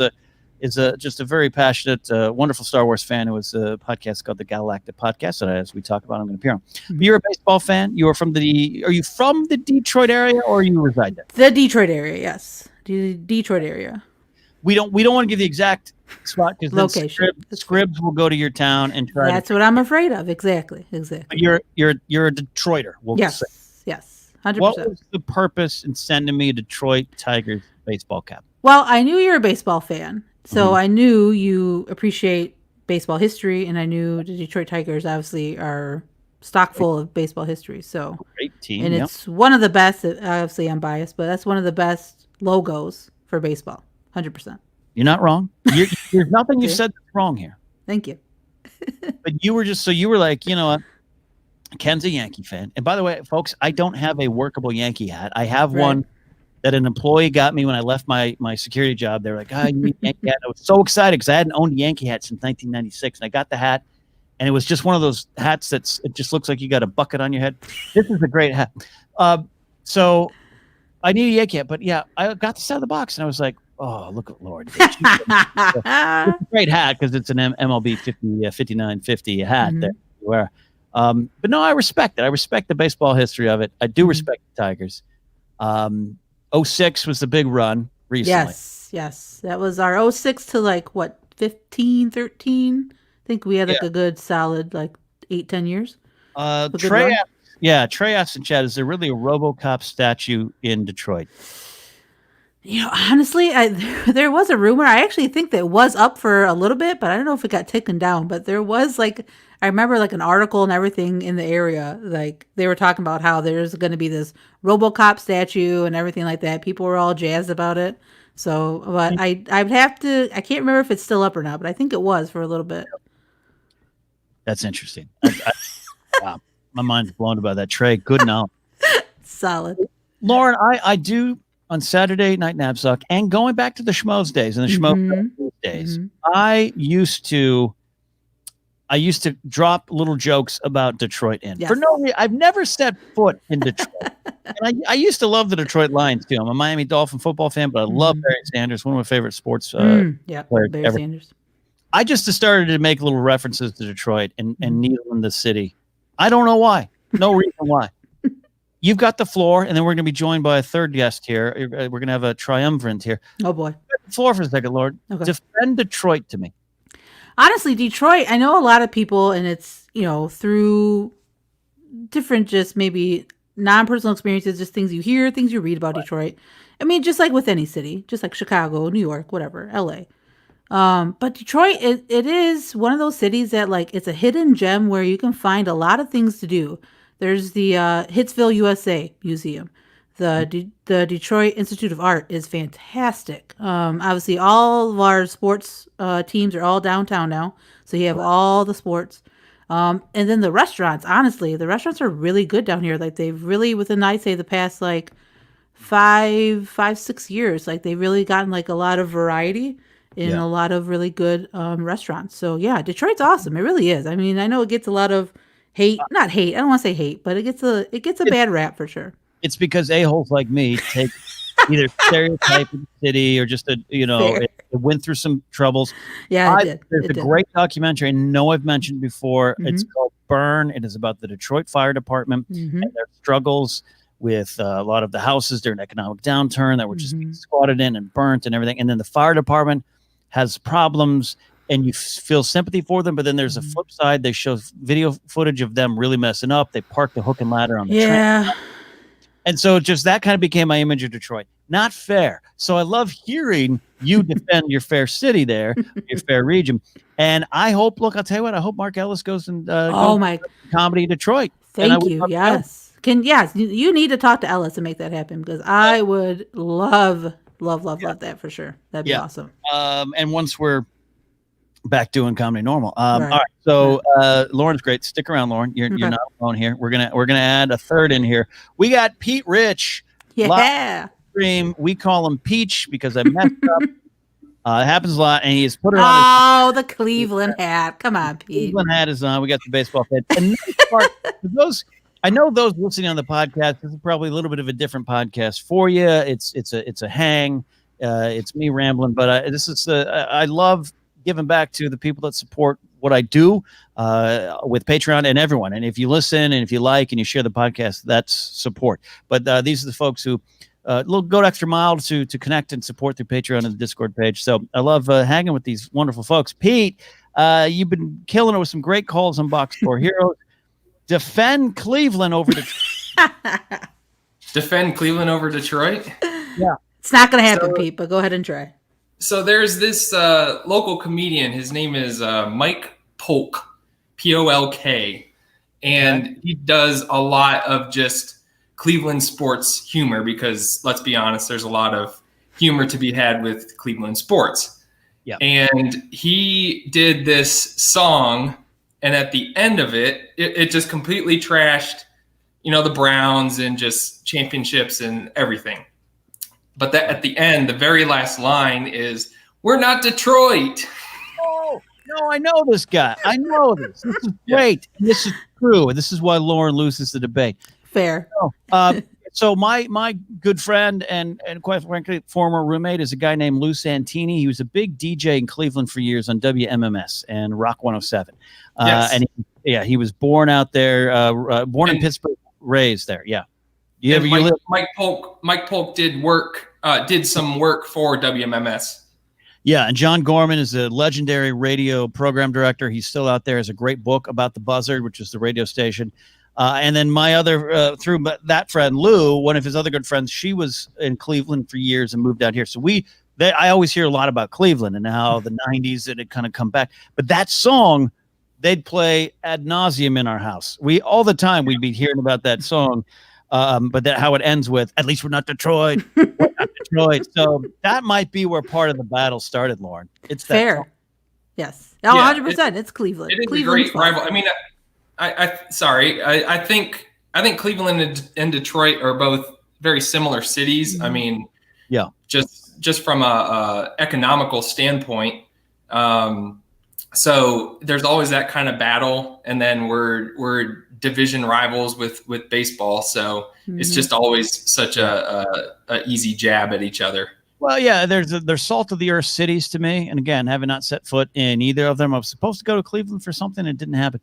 is just a very passionate, wonderful Star Wars fan who has a podcast called the Galactic Podcast that, as we talk about, I'm going to appear on. You're a baseball fan. Are you from the Detroit area, or you reside there? The Detroit area, yes. The Detroit area. We don't want to give the exact spot because location. Scribs will go to your town and try. That's what I'm afraid of. Exactly. But you're a Detroiter. Yes. 100%. What was the purpose in sending me a Detroit Tigers baseball cap? Well, I knew you're a baseball fan, so I knew you appreciate baseball history, and I knew the Detroit Tigers obviously are stock full of baseball history. So great. team. And Yep. it's one of the best. Obviously, I'm biased, but that's one of the best logos for baseball. 100%. You're not wrong. There's nothing you See? said that's wrong here. Thank you. But you were like, you know what? Ken's a Yankee fan. And by the way, folks, I don't have a workable Yankee hat. I have Right. one that an employee got me when I left my security job. They were like, you need a Yankee hat. I was so excited because I hadn't owned a Yankee hat since 1996. And I got the hat, and it was just one of those hats it just looks like you got a bucket on your head. This is a great hat. So I need a Yankee hat. But yeah, I got this out of the box, and I was like, oh, look at Lord. It's a great hat because it's an MLB 5950 hat that you wear. But no, I respect it. I respect the baseball history of it. I do respect the Tigers. 06 was the big run recently. Yes. That was our 06 to like, what, 15, 13? I think we had like a good solid like 8-10 years. Trey asked in chat, is there really a RoboCop statue in Detroit? You know, honestly, there was a rumor. I actually think that it was up for a little bit, but I don't know if it got taken down. But there was like, I remember like an article and everything in the area. Like they were talking about how there's going to be this RoboCop statue and everything like that. People were all jazzed about it. So, but I'd have to, I can't remember if it's still up or not, but I think it was for a little bit. That's interesting. Wow. My mind's blown about that. Trey, good now. Solid. Lauren, I do on Saturday Night Napzok and going back to the Schmoes days and the Schmoes days, I used to drop little jokes about Detroit in. Yes. For no reason. I've never set foot in Detroit. And I used to love the Detroit Lions too. I'm a Miami Dolphin football fan, but I love Barry Sanders, one of my favorite sports players Barry ever. Sanders. I just started to make little references to Detroit and Needham, the city. I don't know why. No reason why. You've got the floor, and then we're going to be joined by a third guest here. We're going to have a triumvirate here. Oh, boy. The floor for a second, Lord. Okay. Defend Detroit to me. Honestly, Detroit, I know a lot of people, and it's, you know, through different just maybe non-personal experiences, just things you hear, things you read about Detroit. I mean, just like with any city, just like Chicago, New York, whatever, LA. But Detroit, it is one of those cities that like, it's a hidden gem where you can find a lot of things to do. There's the Hitsville, USA Museum. The Detroit Institute of Art is fantastic. Obviously, all of our sports teams are all downtown now. So you have all the sports. And then the restaurants, honestly, the restaurants are really good down here. Like they've really, within, I'd say, the past like 5-6 years, like they've really gotten like a lot of variety in a lot of really good restaurants. So yeah, Detroit's awesome. It really is. I mean, I know it gets a lot of not hate. I don't want to say hate, but it gets a bad rap for sure. It's because a-holes like me take either stereotype of the city or just it went through some troubles. Yeah, it did. There's a great documentary I know I've mentioned before. It's called Burn. It is about the Detroit Fire Department and their struggles with a lot of the houses during economic downturn that were just being squatted in and burnt and everything. And then the fire department has problems and you feel sympathy for them. But then there's a flip side. They show video footage of them really messing up. They park the hook and ladder on the train. And so just that kind of became my image of Detroit. Not fair. So I love hearing you defend your fair city there, your fair region. And I hope, look, I'll tell you what, I hope Mark Ellis goes and goes comedy Detroit. Thank you. Yes. You need to talk to Ellis and make that happen because I would love that for sure. That'd be awesome. And once we're back doing comedy normal. All right. So Lauren's great. Stick around, Lauren. You're not alone here. We're gonna add a third in here. We got Pete Rich. Yeah. Stream. We call him Peach because I messed up. It happens a lot, and he's put it on. Oh, the Cleveland hat. Come on, Pete. Cleveland hat is on. We got the baseball hat. And I know those listening on the podcast, this is probably a little bit of a different podcast for you. It's a hang. It's me rambling, but I love giving back to the people that support what I do with Patreon and everyone. And if you listen and if you like and you share the podcast, that's support. But these are the folks who go the extra mile to connect and support through Patreon and the Discord page. So I love hanging with these wonderful folks. Pete, you've been killing it with some great calls on Box Score Heroes. Defend Cleveland over Detroit. Defend Cleveland over Detroit? Yeah. It's not going to happen, Pete, but go ahead and try. So there's this local comedian. His name is Mike Polk, Polk. And he does a lot of just Cleveland sports humor, because let's be honest, there's a lot of humor to be had with Cleveland sports. Yeah. And he did this song, and at the end of it just completely trashed, the Browns and just championships and everything. But that at the end, the very last line is, "We're not Detroit." No, I know this guy. I know this. This is great. Yeah. This is true. And this is why Lauren loses the debate. Fair. So my good friend and quite frankly, former roommate is a guy named Lou Santini. He was a big DJ in Cleveland for years on WMMS and Rock 107. Yes. And he was born out there, born in Pittsburgh, raised there. Yeah. Mike Polk did some work for WMMS. Yeah, and John Gorman is a legendary radio program director. He's still out there. Has a great book about the Buzzard, which is the radio station. And then my other, through that friend, Lou, one of his other good friends, she was in Cleveland for years and moved out here. So I always hear a lot about Cleveland and how the 90s it had kind of come back. But that song, they'd play ad nauseum in our house. All the time we'd be hearing about that song. But how it ends with, "At least we're not Detroit." We're not Detroit. So that might be where part of the battle started, Lauren. It's that fair. Song. Yes. 100%. It's Cleveland. It is Cleveland's a great rival. I mean, I think Cleveland and Detroit are both very similar cities. Mm-hmm. I mean, yeah, just from a economical standpoint. So there's always that kind of battle, and then we're division rivals with baseball. So it's just always such a easy jab at each other. Well, yeah, they're salt of the earth cities to me. And again, having not set foot in either of them, I was supposed to go to Cleveland for something. It didn't happen.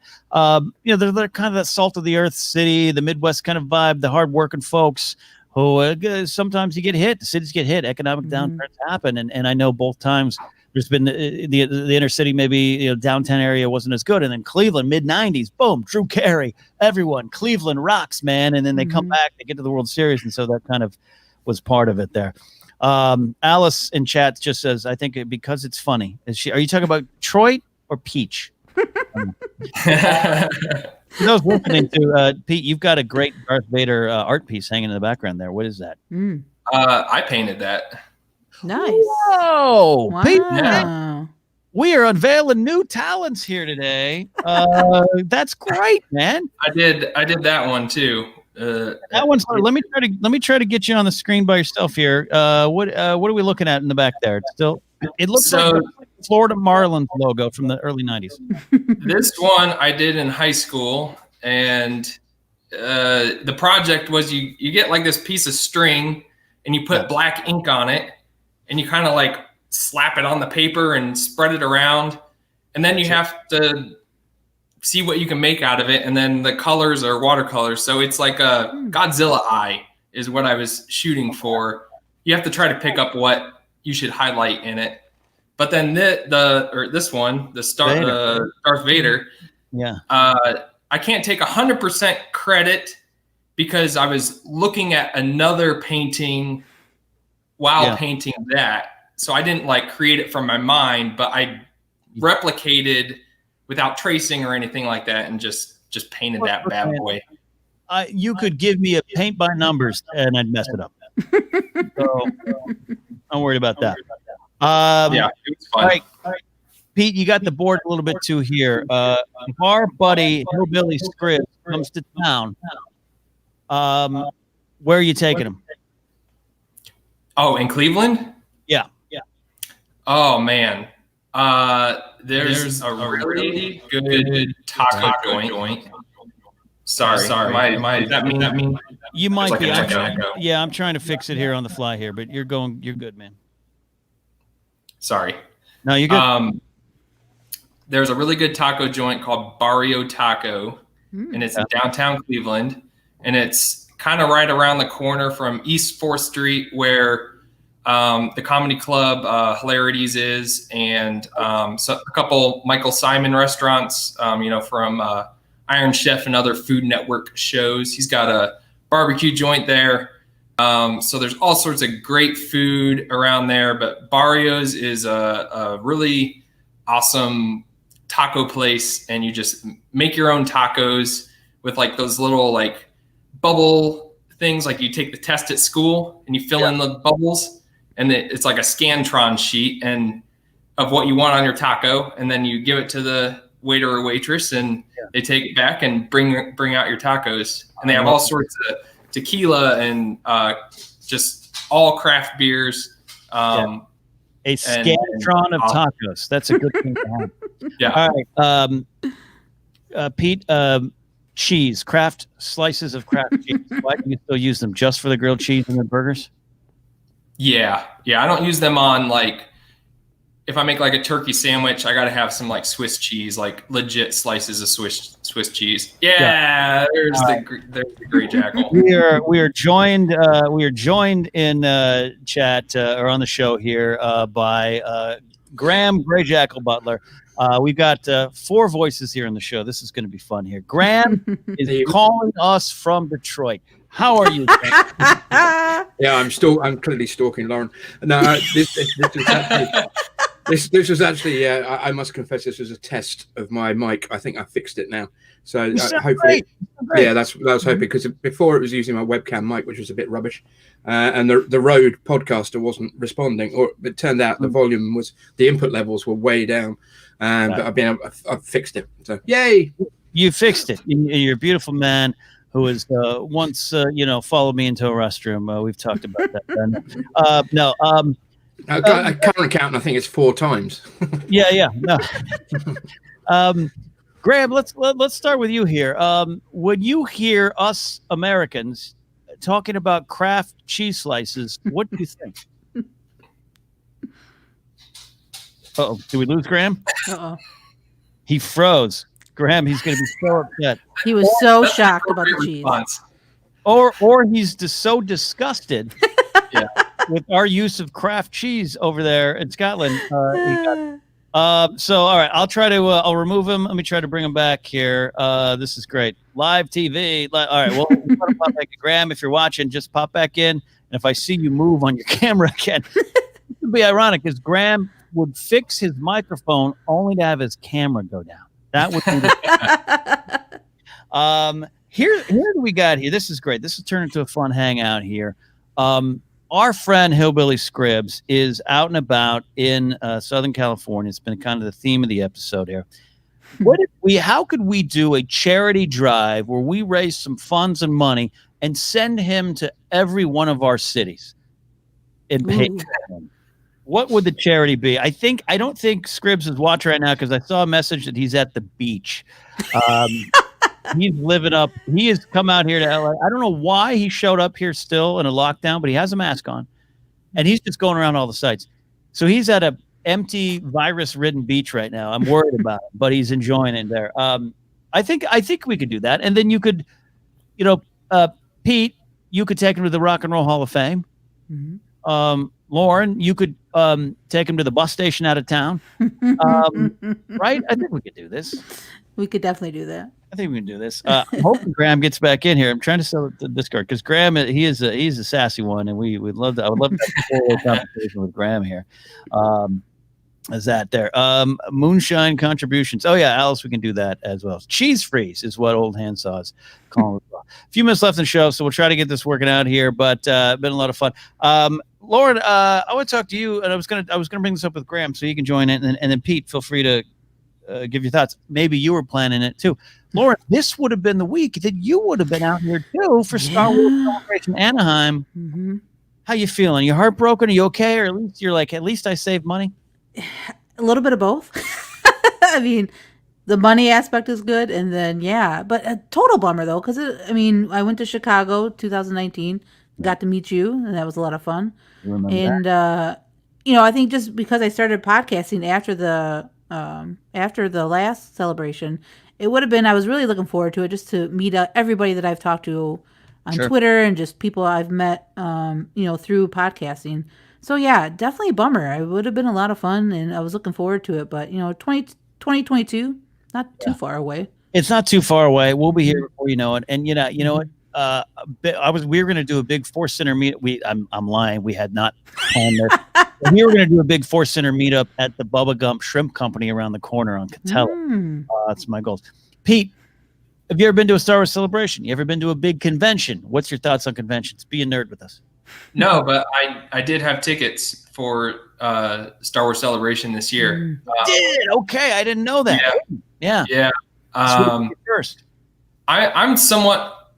They're kind of that salt of the earth city, the Midwest kind of vibe, the hardworking folks who sometimes you get hit. The cities get hit. Economic downturns happen. And I know both times there's been the inner city, maybe downtown area wasn't as good. And then Cleveland, mid-90s, boom, Drew Carey, everyone, Cleveland rocks, man. And then they come back, they get to the World Series. And so that kind of was part of it there. Alice in chat just says, I think because it's funny. Are you talking about Detroit or Peach? For those listening to Pete, you've got a great Darth Vader art piece hanging in the background there. What is that? I painted that. Nice. Whoa. Wow. Pete, we are unveiling new talents here today. That's great, man. I did that one too. That one's. Let me try to get you on the screen by yourself here. What are we looking at in the back there? It looks like the Florida Marlins logo from the early 90s. This one I did in high school, and the project was you get like this piece of string and you put black ink on it, and you kind of like slap it on the paper and spread it around, and then you have to see what you can make out of it, and then the colors are watercolors. So it's like a Godzilla eye is what I was shooting for. You have to try to pick up what you should highlight in it. But then this one, Darth Vader. Yeah. I can't take 100% credit because I was looking at another painting while painting that. So I didn't like create it from my mind, but I replicated without tracing or anything like that, and just painted that bad boy. You could give me a paint by numbers and I'd mess it up. So I'm worried about that. Yeah, it was fun. All right. Pete, you got the board a little bit too here. If our buddy Hillbilly Scribb comes to town, where are you taking him? Oh, in Cleveland? Yeah. Oh man. There's a really good taco joint. Sorry. That mean you might like be. I'm trying to fix it here on the fly here, but you're good, man. Sorry. No, you're good. There's a really good taco joint called Barrio Taco, and it's in downtown Cleveland, and it's kind of right around the corner from East 4th Street where the comedy club Hilarities is, and so a couple Michael Simon restaurants, from Iron Chef and other Food Network shows. He's got a barbecue joint there. So there's all sorts of great food around there, but Barrios is a really awesome taco place, and you just make your own tacos with like those little like bubble things like you take the test at school and you fill in the bubbles, and it's like a Scantron sheet and of what you want on your taco, and then you give it to the waiter or waitress, and they take it back and bring out your tacos. And they have all sorts of tequila and just all craft beers. A Scantron of tacos. That's a good thing to have. Yeah. All right. Pete, cheese, craft slices of craft cheese. Why do you still use them? Just for the grilled cheese and the burgers? Yeah. I don't use them on, like, if I make like a turkey sandwich, I got to have some like Swiss cheese, like legit slices of Swiss cheese. Yeah. There's the Gray Jackal. We are joined in chat or on the show here by Graham Gray Jackal Butler. We've got 4 voices here in the show. This is going to be fun here. Graham is calling us from Detroit. How are you? Yeah, I'm clearly stalking Lauren. No, this was actually, I must confess, this was a test of my mic. I think I fixed it now. So hopefully, yeah, that was hoping, because before it was using my webcam mic, which was a bit rubbish. And the Rode podcaster wasn't responding, or it turned out the input levels were way down. But I've fixed it. So yay! You fixed it. You're a beautiful man who has once followed me into a restroom. We've talked about that. Current count, I think it's 4 times. Yeah. No. Graham, let's start with you here. When you hear us Americans talking about craft cheese slices, what do you think? Uh-oh, did we lose Graham? Uh-oh. He froze. Graham, he's going to be so upset. He was so shocked about the cheese. Or he's just so disgusted with our use of craft cheese over there in Scotland. So, all right, I'll remove him. Let me try to bring him back here. This is great. Live TV. All right, well, pop back in. Graham, if you're watching, just pop back in. And if I see you move on your camera again, it would be ironic, because Graham would fix his microphone only to have his camera go down. That would be here we got here. This is great. This has turned into a fun hangout here. Our friend Hillbilly Scribs is out and about in Southern California. It's been kind of the theme of the episode here. How could we do a charity drive where we raise some funds and money and send him to every one of our cities and pay for him? What would the charity be? I don't think Scribs is watching right now, because I saw a message that he's at the beach. He's living up. He has come out here to LA. I don't know why he showed up here still in a lockdown, but he has a mask on, and he's just going around all the sites. So he's at a empty, virus-ridden beach right now. I'm worried about him, but he's enjoying it there. I think we could do that, and then you could, Pete, you could take him to the Rock and Roll Hall of Fame. Mm-hmm. Lauren, you could take him to the bus station out of town. Right? I think we could do this. We could definitely do that. I think we can do this. Hoping Graham gets back in here. I'm trying to sell it to Discord, because Graham, he's a sassy one, and I would love to have a conversation with Graham here. Is that there? Moonshine contributions. Oh yeah, Alice, we can do that as well. Cheese freeze is what Old Handsaw is calling it. A few minutes left in the show, so we'll try to get this working out here. But been a lot of fun. Lauren, I want to talk to you, and I was gonna bring this up with Graham so you can join in, and then Pete, feel free to give your thoughts. Maybe you were planning it too. Lauren, this would have been the week that you would have been out here too for Star Wars Celebration Anaheim. Mm-hmm. How you feeling? You heartbroken? Are you okay? Or at least you're like, at least I saved money? A little bit of both. I mean, the money aspect is good, and then but a total bummer though, because I went to Chicago 2019, got to meet you, and that was a lot of fun. And I think just because I started podcasting after the last celebration, it would have been, I was really looking forward to it, just to meet everybody that I've talked to on Twitter, and just people I've met through podcasting. So yeah, definitely a bummer. It would have been a lot of fun, and I was looking forward to it. But 2022, not too far away. It's not too far away. We'll be here before you know it. And you know what? We were going to do a big ForceCenter meet. I'm lying. We had not planned this. We were going to do a big ForceCenter meetup at the Bubba Gump Shrimp Company around the corner on Catella. That's my goals. Pete, Have you ever been to a Star Wars celebration? You ever been to a big convention? What's your thoughts on conventions? Be a nerd with us. No, but I did have tickets for Star Wars Celebration this year. Okay, I didn't know that. Yeah. First, I'm somewhat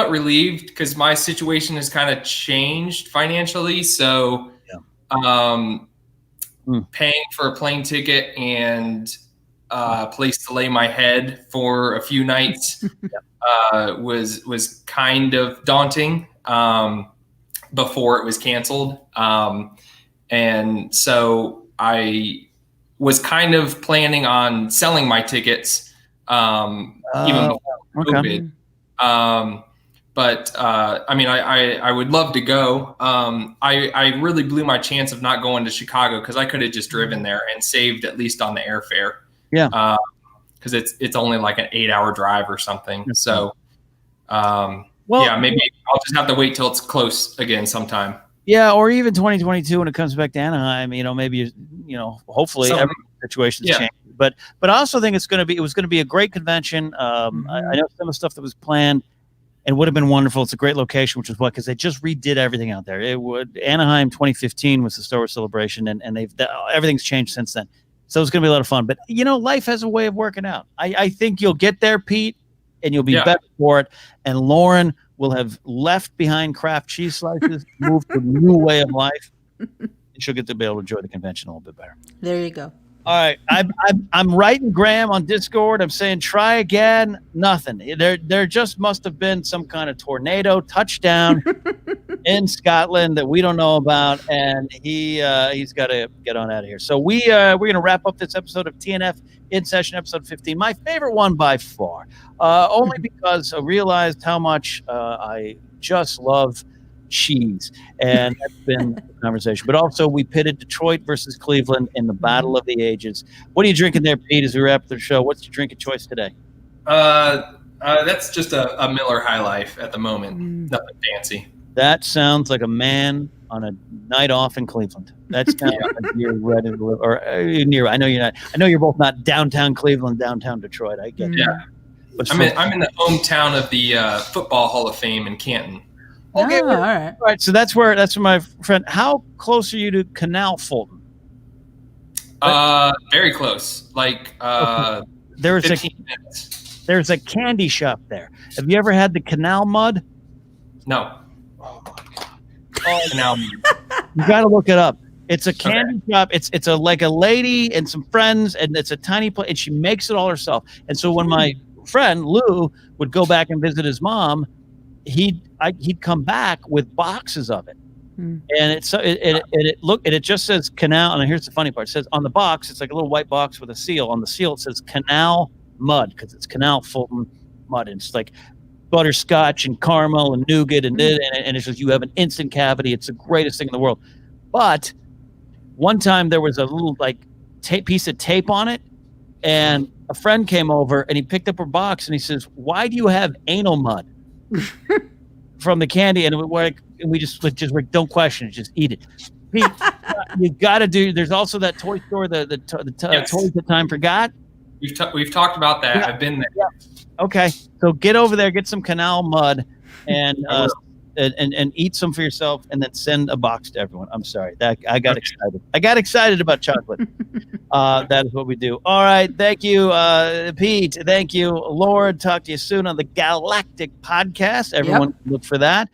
relieved because my situation has kind of changed financially. So, paying for a plane ticket and a place to lay my head for a few nights was kind of daunting before it was canceled. And so I was kind of planning on selling my tickets even before COVID. But I mean, I would love to go. I really blew my chance of not going to Chicago because I could have just driven there and saved at least on the airfare. Yeah. Because it's only like an 8-hour drive or something. So, maybe I'll just have to wait till it's close again sometime. Yeah, or even 2022 when it comes back to Anaheim. Maybe hopefully every situation's changed. But I also think it was going to be a great convention. I know some of the stuff that was planned and would have been wonderful. It's a great location, which is what, because they just redid everything out there. Anaheim 2015 was the Star Wars celebration, and everything's changed since then. So it's going to be a lot of fun. But life has a way of working out. I think you'll get there, Pete, and you'll be better for it. And Lauren will have left behind craft cheese slices, moved to a new way of life, and she'll get to be able to enjoy the convention a little bit better. There you go. All right, I'm writing Graham on Discord. I'm saying try again. Nothing. There just must have been some kind of tornado touchdown in Scotland that we don't know about, and he's got to get on out of here. So we're going to wrap up this episode of TNF In Session, episode 15. My favorite one by far, only because I realized how much I just love cheese, and that's been the conversation. But also, we pitted Detroit versus Cleveland in the battle of the ages. What are you drinking there, Pete, as we wrap the show? What's your drink of choice today? That's just a Miller High Life at the moment. Nothing fancy. That sounds like a man on a night off in Cleveland. That's kind of like you're ready to live, or near. I know you're not. I know you're both not downtown Cleveland, downtown Detroit. I get that. But I'm in the hometown of the Football Hall of Fame in Canton. Okay, all right. All right. So that's where my friend. How close are you to Canal Fulton? Very close. Like there's 15 minutes. There's a candy shop there. Have you ever had the Canal Mud? No. Oh my God. Canal Mud. You got to look it up. It's a candy shop. It's like a lady and some friends, and it's a tiny place, and she makes it all herself. And so when my friend Lou would go back and visit his mom, he'd come back with boxes of it, and it just says Canal. And here's the funny part: it says on the box, it's like a little white box with a seal. On the seal, it says Canal Mud because it's Canal Fulton Mud, and it's like butterscotch and caramel and nougat and it says you have an instant cavity. It's the greatest thing in the world. But one time there was a little piece of tape on it, and a friend came over and he picked up her box and he says, "Why do you have anal mud?" from the candy, and we just don't question it, just eat it. Pete, you got to do. There's also that toy store, the toys that time forgot. We've talked about that. Yeah. I've been there. Yeah. Okay, so get over there, get some Canal Mud, and eat some for yourself, and then send a box to everyone. I'm sorry that I got excited. I got excited about chocolate. That is what we do. All right, thank you, Pete. Thank you, Lord. Talk to you soon on the Galactic Podcast. Everyone, look for that.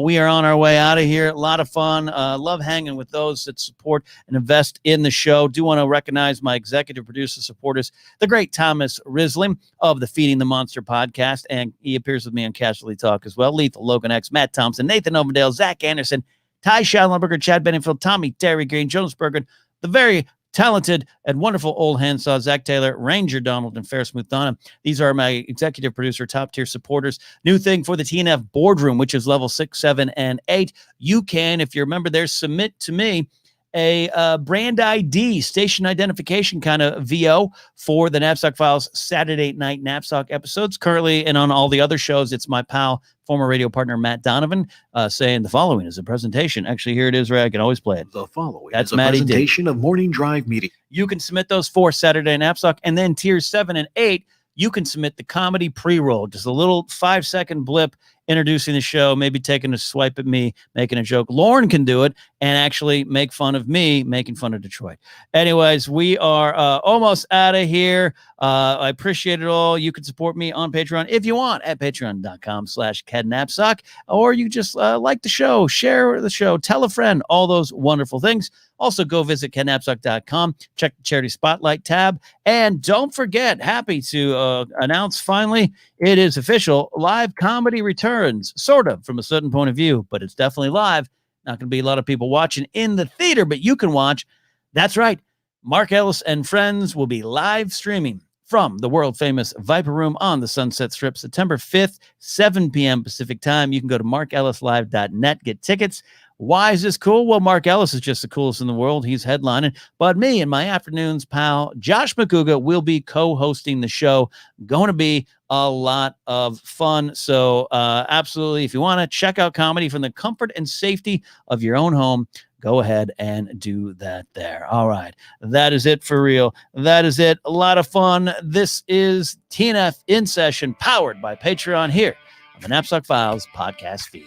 We are on our way out of here. A lot of fun. Love hanging with those that support and invest in the show. Do want to recognize my executive producer supporters, the great Thomas Risling of the Feeding the Monster podcast, and he appears with me on Casualty Talk as well. Lethal, Logan X, Matt Thompson, Nathan Ovendale, Zach Anderson, Ty Schallenberger, Chad Benningfield, Tommy Terry Green, Jonas Bergen, the very talented and wonderful old handsaw Zach Taylor, Ranger Donald, and Fair Smooth Donna. These are my executive producer, top tier supporters. New thing for the TNF boardroom, which is level 6, 7, and 8. You can, if you're a member there, submit to me a brand ID, station identification kind of VO for the Napzok Files Saturday night Napzok episodes. Currently, and on all the other shows, it's my pal, former radio partner Matt Donovan, saying the following is a presentation. Actually, here it is, Ray. I can always play it. The following That's is a Matty presentation of Morning Drive Media. You can submit those for Saturday Napzok, and then tiers 7 and 8 you can submit the comedy pre-roll, just a little 5-second blip introducing the show, maybe taking a swipe at me, making a joke. Lauren can do it and actually make fun of me making fun of Detroit. Anyways, we are almost out of here. I appreciate it all. You can support me on Patreon if you want at patreon.com/KedNapzok, or you just like the show, share the show, tell a friend, all those wonderful things. Also, go visit KedNapzok.com, check the Charity Spotlight tab, and don't forget, happy to announce finally, it is official, live comedy returns, sort of, from a certain point of view, but it's definitely live. Not going to be a lot of people watching in the theater, but you can watch. That's right. Mark Ellis and friends will be live streaming from the world-famous Viper Room on the Sunset Strip, September 5th, 7 p.m. Pacific time. You can go to markellislive.net, get tickets. Why is this cool? Well, Mark Ellis is just the coolest in the world. He's headlining. But me and my afternoon's pal, Josh McCouga, will be co-hosting the show. Going to be a lot of fun. So absolutely, if you want to check out comedy from the comfort and safety of your own home, go ahead and do that there. All right. That is it for real. That is it. A lot of fun. This is TNF In Session, powered by Patreon here on the Napzok Files podcast feed.